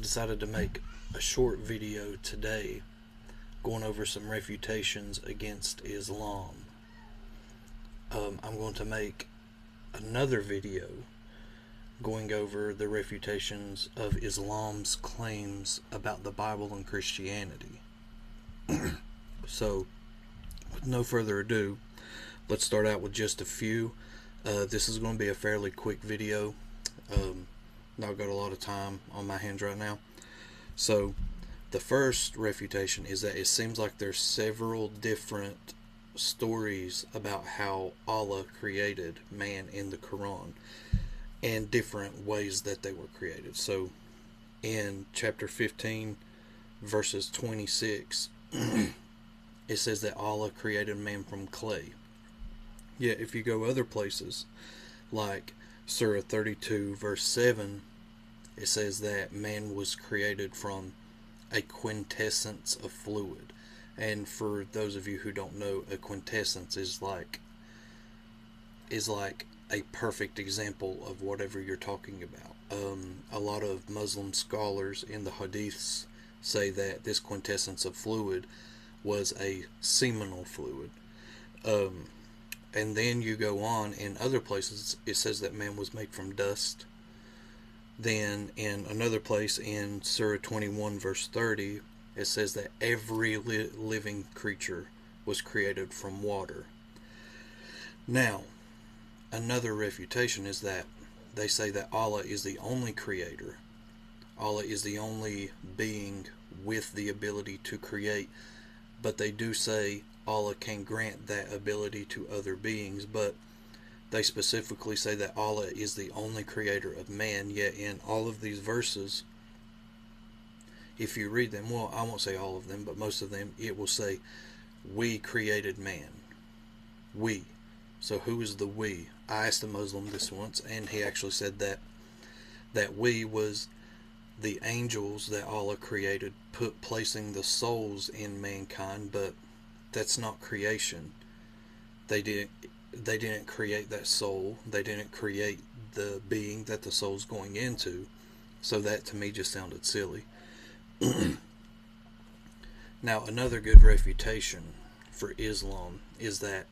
decided to make a short video today going over some refutations against Islam. I'm going to make another video going over the refutations of Islam's claims about the Bible and Christianity. So, with no further ado, let's start out with just a few. This is going to be a fairly quick video. Not got a lot of time on my hands right now. So, the first refutation is that it seems like there's several different stories about how Allah created man in the Quran and different ways that they were created. So, in chapter 15, verses 26, it says that Allah created man from clay. Yet if you go other places, like Surah 32 verse 7, it says that man was created from a quintessence of fluid. And for those of you who don't know, a quintessence is like a perfect example of whatever you're talking about. A lot of Muslim scholars in the hadiths say that this quintessence of fluid was a seminal fluid. And then you go on, in other places it says that man was made from dust. Then in another place, in Surah 21 verse 30, it says that every living creature was created from water. Now, another refutation is that they say that Allah is the only creator. Allah is the only being with the ability to create. But they do say Allah can grant that ability to other beings, but they specifically say that Allah is the only creator of man. Yet in all of these verses, if you read them, well, I won't say all of them, but most of them, it will say, we created man. We. So who is the we? I asked a Muslim this once, and he actually said that we was the angels that Allah created, placing the souls in mankind, but that's not creation. They didn't create that soul. They didn't create the being that the soul's going into. So that to me just sounded silly. Now, another good refutation for Islam is that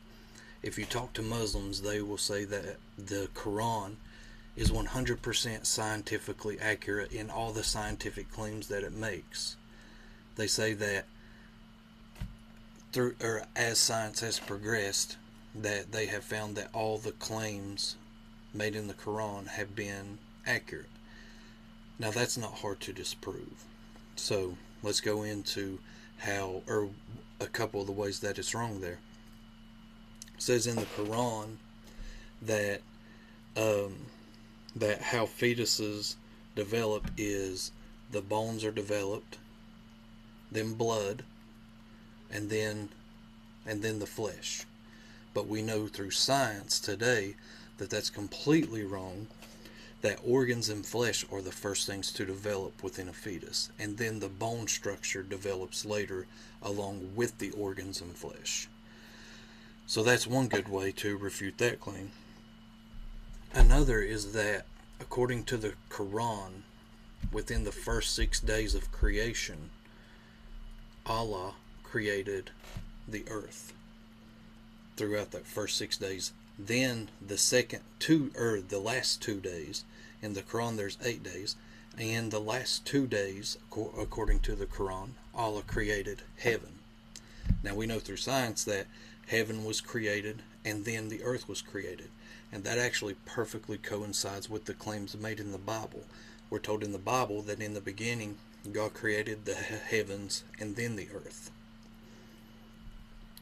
if you talk to Muslims, they will say that the Quran is 100% scientifically accurate in all the scientific claims that it makes. They say that as science has progressed, that they have found that all the claims made in the Quran have been accurate. Now, that's not hard to disprove. So let's go into a couple of the ways that it's wrong there. It says in the Quran that how fetuses develop is the bones are developed, then blood, and then the flesh. But we know through science today that that's completely wrong, that organs and flesh are the first things to develop within a fetus, and then the bone structure develops later along with the organs and flesh. So that's one good way to refute that claim. Another is that according to the Quran, within the first 6 days of creation, Allah created the earth throughout that first 6 days. Then the last 2 days, in the Quran there's 8 days, and the last 2 days, according to the Quran, Allah created heaven. Now we know through science that heaven was created and then the earth was created, and that actually perfectly coincides with the claims made in the Bible. We're told in the Bible that in the beginning God created the heavens and then the earth.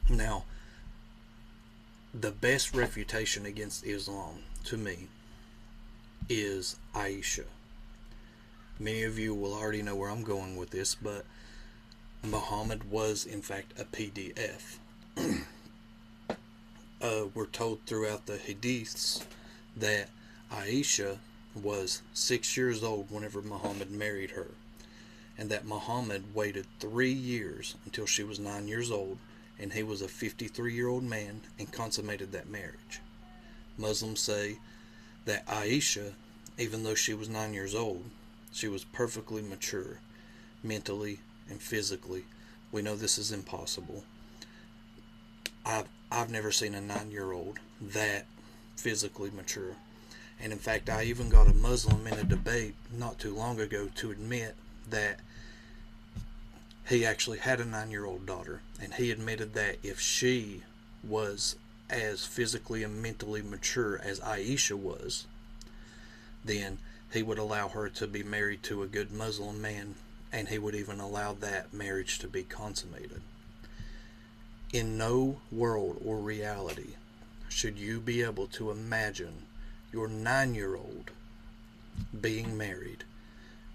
Now, the best refutation against Islam, to me, is Aisha. Many of you will already know where I'm going with this, but Muhammad was in fact a PDF. We're told throughout the hadiths that Aisha was 6 years old whenever Muhammad married her, and that Muhammad waited 3 years until she was 9 years old, and he was a 53-year-old man and consummated that marriage. Muslims say that Aisha, even though she was 9 years old, She was perfectly mature, mentally and physically. We know this is impossible. I've never seen a 9-year-old that physically mature. And in fact, I even got a Muslim in a debate not too long ago to admit that he actually had a 9-year-old daughter, and he admitted that if she was as physically and mentally mature as Aisha was, then he would allow her to be married to a good Muslim man, and he would even allow that marriage to be consummated. In no world or reality should you be able to imagine your 9-year-old being married.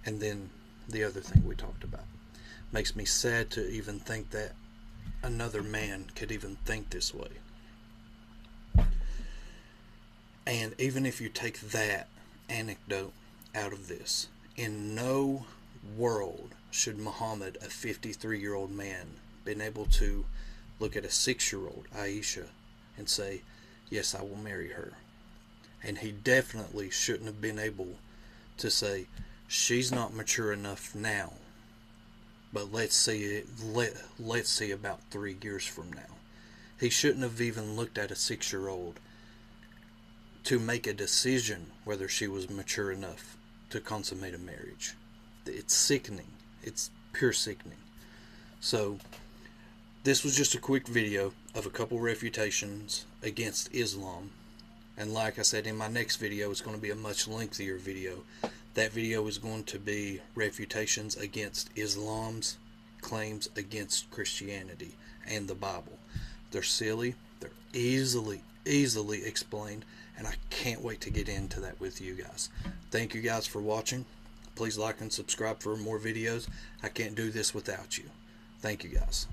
And then the other thing we talked about makes me sad to even think that another man could even think this way. And even if you take that anecdote out of this, in no world should Muhammad, a 53-year-old man, been able to look at a 6-year-old Aisha and say, yes, I will marry her. And he definitely shouldn't have been able to say, she's not mature enough now, but let's see about 3 years from now. He shouldn't have even looked at a 6-year-old to make a decision whether she was mature enough to consummate a marriage. It's sickening. It's pure sickening. So this was just a quick video of a couple refutations against Islam. And like I said, in my next video, it's going to be a much lengthier video. That video is going to be refutations against Islam's claims against Christianity and the Bible. They're silly. They're easily explained. And I can't wait to get into that with you guys. Thank you guys for watching. Please like and subscribe for more videos. I can't do this without you. Thank you guys.